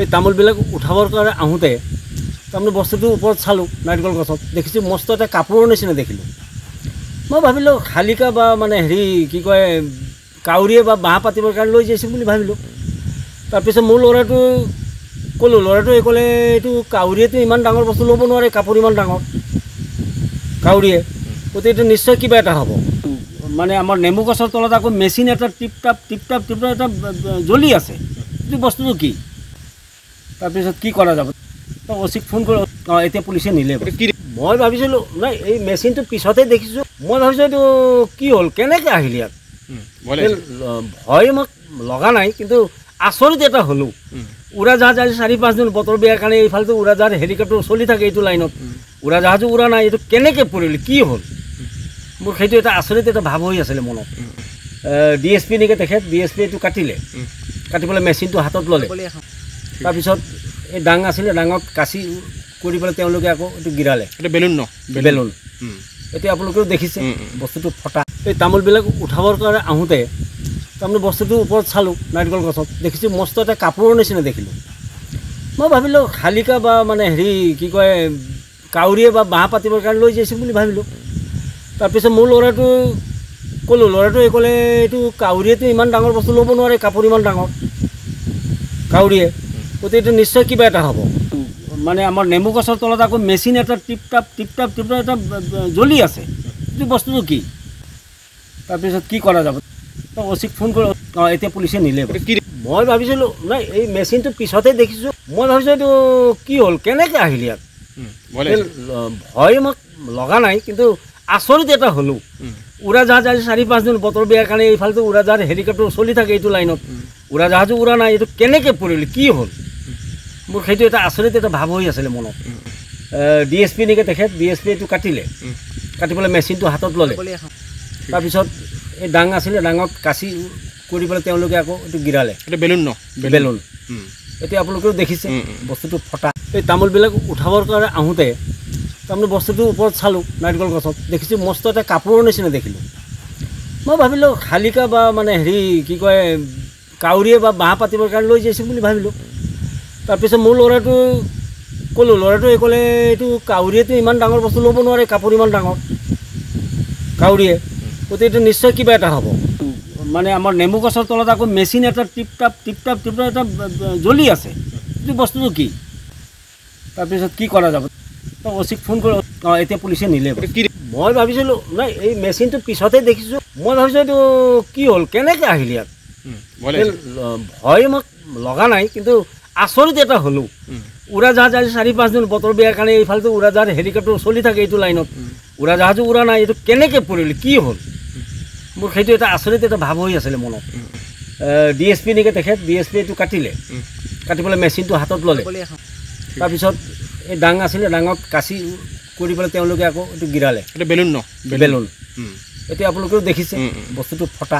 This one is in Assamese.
এই তামোলবিলাক উঠাবৰ কাৰণে আহোঁতে তাৰমানে বস্তুটো ওপৰত চালোঁ নাৰিকল গছত দেখিছোঁ মস্ত এটা কাপোৰৰ নিচিনা দেখিলোঁ। মই ভাবিলোঁ শালিকা বা মানে হেৰি কি কয় কাউৰীয়ে বা বাঁহ পাতিবৰ কাৰণে লৈ যাইছোঁ বুলি ভাবিলোঁ। তাৰপিছত মোৰ ল'ৰাটো ক'লোঁ, ল'ৰাটোৱে ক'লে এইটো কাউৰীয়েতো ইমান ডাঙৰ বস্তু ল'ব নোৱাৰে, কাপোৰ ইমান ডাঙৰ কাউৰীয়ে, গতিকে এইটো নিশ্চয় কিবা এটা হ'ব। মানে আমাৰ নেমু গছৰ তলত আকৌ মেচিন এটা টিপটাপ এটা জ্বলি আছে, এইটো বস্তুটো কি? তাৰপিছত কি কৰা যাব? অচিক ফোন কৰি এতিয়া পুলিচে নিলে। মই ভাবিছিলোঁ নাই এই মেচিনটো পিছতে দেখিছোঁ, মই ভাবিছোঁ এইটো কি হ'ল, কেনেকৈ আহিল ইয়াত? ভয় মোক লগা নাই, কিন্তু আচৰিত এটা হ'লোঁ। উৰাজাহাজ আজি 4-5 দিন বতৰ বেয়াৰ কাৰণে এইফালেতো উৰাজাহাজ হেলিকপ্টাৰ চলি থাকে এইটো লাইনত, উৰাজাহাজো উৰা নাই, এইটো কেনেকৈ পৰিল, কি হ'ল? মোৰ সেইটো এটা আচৰিত এটা ভাৱ হৈ আছিলে মনত। DSP নেকি তেখেত, DSP এইটো কাটিলে, কাটি পেলাই মেচিনটো হাতত ল'লে। তাৰপিছত এই ডাং আছিলে, ডাঙত কাচি কৰি পেলাই তেওঁলোকে আকৌ এইটো গিৰালে। বেলুন ন বেলুন। এতিয়া আপোনালোকেও দেখিছে বস্তুটো ফটা। এই তামোলবিলাক উঠাবৰ কাৰণে আহোঁতে তাৰমানে বস্তুটো ওপৰত চালোঁ নাৰিকল গছত দেখিছোঁ মস্ত এটা কাপোৰৰ নিচিনা দেখিলোঁ। মই ভাবিলোঁ শালিকা বা মানে হেৰি কি কয় কাউৰীয়ে বা বাঁহ পাতিবৰ কাৰণে লৈ যাইছোঁ বুলি ভাবিলোঁ। তাৰপিছত মোৰ ল'ৰাটো ক'লোঁ, ল'ৰাটোৱে ক'লে এইটো কাউৰীয়েতো ইমান ডাঙৰ বস্তু ল'ব নোৱাৰে, কাপোৰ ইমান ডাঙৰ কাউৰীয়ে, গতিকে এইটো নিশ্চয় কিবা এটা হ'ব। মানে আমাৰ নেমু গছৰ তলত আকৌ মেচিন এটা টিপটাপ এটা জ্বলি আছে, এইটো বস্তুটো কি? তাৰপিছত কি কৰা যাব? অচিক ফোন কৰি এতিয়া পুলিচে নিলে। মই ভাবিছিলোঁ নাই এই মেচিনটো পিছতে দেখিছোঁ, মই ভাবিছোঁ এইটো কি হ'ল, কেনেকৈ আহিল ইয়াত? ভয় মোক লগা নাই, কিন্তু আচৰিত এটা হ'লোঁ। উৰাজাহাজ আজি 4-5 দিন বতৰ বেয়াৰ কাৰণে এইফালেতো উৰাজাহাজ হেলিকপ্টাৰ চলি থাকে এইটো লাইনত, উৰাজাহাজো উৰা নাই, এইটো কেনেকৈ পৰিল, কি হ'ল? মোৰ সেইটো এটা আচৰিত এটা ভাৱ হৈ আছিলে মনত। DSP নেকি তেখেত, DSP এইটো কাটিলে, কাটি পেলাই মেচিনটো হাতত ল'লে। তাৰপিছত এই ডাং আছিলে, ডাঙত কাচি কৰি পেলাই তেওঁলোকে আকৌ এইটো গিৰালে। বেলুন ন বেলুন। এতিয়া আপোনালোকেও দেখিছে বস্তুটো ফটা। এই তামোলবিলাক উঠাবৰ কাৰণে আহোঁতে তাৰমানে বস্তুটো ওপৰত চালোঁ নাৰিকল গছত দেখিছোঁ মস্ত এটা কাপোৰৰ নিচিনা দেখিলোঁ। মই ভাবিলোঁ শালিকা বা মানে হেৰি কি কয় কাউৰীয়ে বা বাঁহ পাতিবৰ কাৰণে লৈ যাইছোঁ বুলি ভাবিলোঁ। তাৰপিছত মোৰ ল'ৰাটো ক'লোঁ, ল'ৰাটোৱে ক'লে এইটো কাউৰীয়েতো ইমান ডাঙৰ বস্তু ল'ব নোৱাৰে, কাপোৰ ইমান ডাঙৰ কাউৰীয়ে, গতিকে এইটো নিশ্চয় কিবা এটা হ'ব। মানে আমাৰ নেমু গছৰ তলত আকৌ মেচিন এটা টিপটাপ এটা জ্বলি আছে, এইটো বস্তুটো কি? তাৰপিছত কি কৰা যাব? অচিক ফোন কৰি এতিয়া পুলিচে নিলে। মই ভাবিছিলোঁ নাই এই মেচিনটো পিছতে দেখিছোঁ, মই ভাবিছোঁ এইটো কি হ'ল, কেনেকৈ আহিল ইয়াত? ভয় মোক লগা নাই, কিন্তু আচৰিত এটা হ'লোঁ। উৰাজাহাজ আজি 4-5 দিন বতৰ বেয়াৰ কাৰণে এইফালেতো উৰাজাহাজ হেলিকপ্টাৰ চলি থাকে এইটো লাইনত, উৰাজাহাজো উৰা নাই, এইটো কেনেকৈ পৰিল, কি হ'ল? মোৰ সেইটো এটা আচৰিত এটা ভাৱ হৈ আছিলে মনত। DSP নেকি তেখেত, DSP এইটো কাটিলে, কাটি পেলাই মেচিনটো হাতত ল'লে। তাৰপিছত এই ডাং আছিলে, ডাঙত কাচি কৰি পেলাই তেওঁলোকে আকৌ এইটো গিৰালে। বেলুন ন বেলুন। এতিয়া আপোনালোকেও দেখিছে বস্তুটো ফটা।